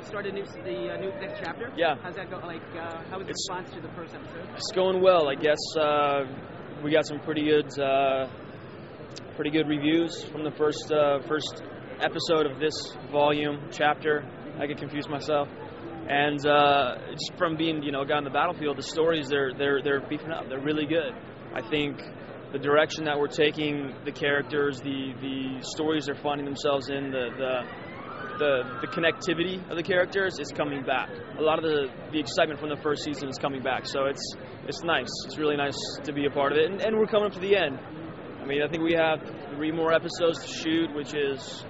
started the new next chapter. Yeah. How's that go? Like, how was the response to the first episode? It's going well. I guess we got some pretty good reviews from the first episode of this volume chapter. I get confused myself. And just from being, a guy on the battlefield, the stories they're beefing up. They're really good. I think the direction that we're taking the characters, the stories they're finding themselves in, the connectivity of the characters is coming back. A lot of the excitement from the first season is coming back. So it's nice. It's really nice to be a part of it. And we're coming up to the end. I mean, I think we have 3 more episodes to shoot, which is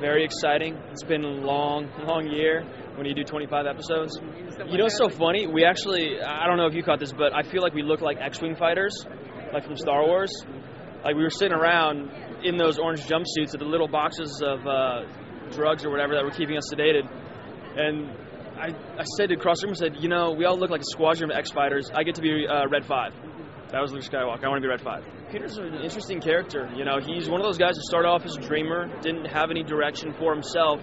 very exciting. It's been a long year when you do 25 episodes. It's so funny? We actually, I don't know if you caught this, but I feel like we look like X-Wing fighters, like from Star Wars. Like we were sitting around in those orange jumpsuits with the little boxes of drugs or whatever that were keeping us sedated. And I said to cross the room, I said, we all look like a squadron of X-Fighters. I get to be Red 5. That was Luke Skywalker. I want to be Red 5. Peter's an interesting character. He's one of those guys who started off as a dreamer, didn't have any direction for himself,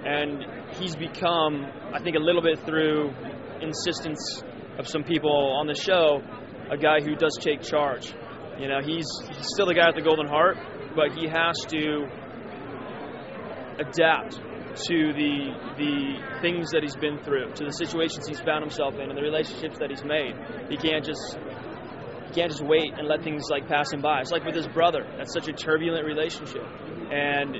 and he's become, I think a little bit through insistence of some people on the show, a guy who does take charge. He's still the guy with the golden heart, but he has to adapt to the things that he's been through, to the situations he's found himself in, and the relationships that he's made. He can't just wait and let things pass him by. It's like with his brother. That's such a turbulent relationship. And,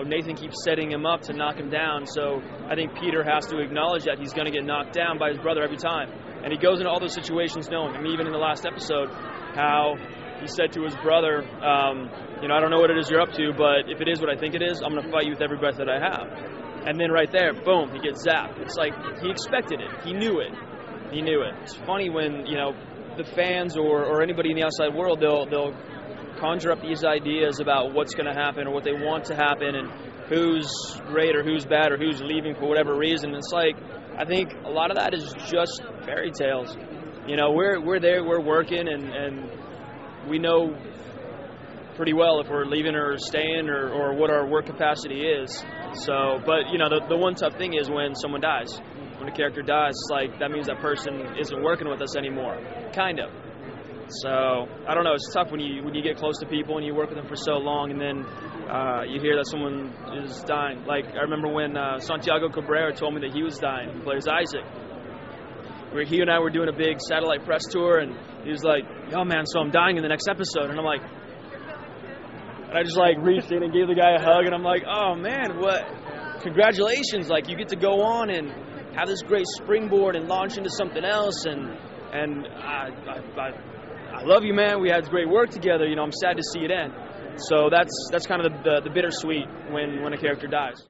Nathan keeps setting him up to knock him down. So I think Peter has to acknowledge that he's going to get knocked down by his brother every time. And he goes into all those situations knowing. I mean, even in the last episode, how he said to his brother, I don't know what it is you're up to, but if it is what I think it is, I'm going to fight you with every breath that I have. And then right there, boom, he gets zapped. It's like he expected it. He knew it. It's funny when, the fans or anybody in the outside world, they'll conjure up these ideas about what's going to happen or what they want to happen and who's great or who's bad or who's leaving for whatever reason. It's like, I think a lot of that is just fairy tales. We're there, we're working, and we know pretty well if we're leaving or staying or what our work capacity is. So, but, the one tough thing is when someone dies. When a character dies, it's like that means that person isn't working with us anymore, kind of. So I don't know. It's tough when you get close to people and you work with them for so long, and then you hear that someone is dying. Like I remember when Santiago Cabrera told me that he was dying. He plays Isaac. He and I were doing a big satellite press tour, and he was like, "Yo, man, so I'm dying in the next episode," and I'm like, and I just reached in and gave the guy a hug, and I'm like, "Oh man, what? Congratulations! You get to go on and have this great springboard and launch into something else, and I love you, man. We had great work together. I'm sad to see it end." So that's kind of the bittersweet when a character dies.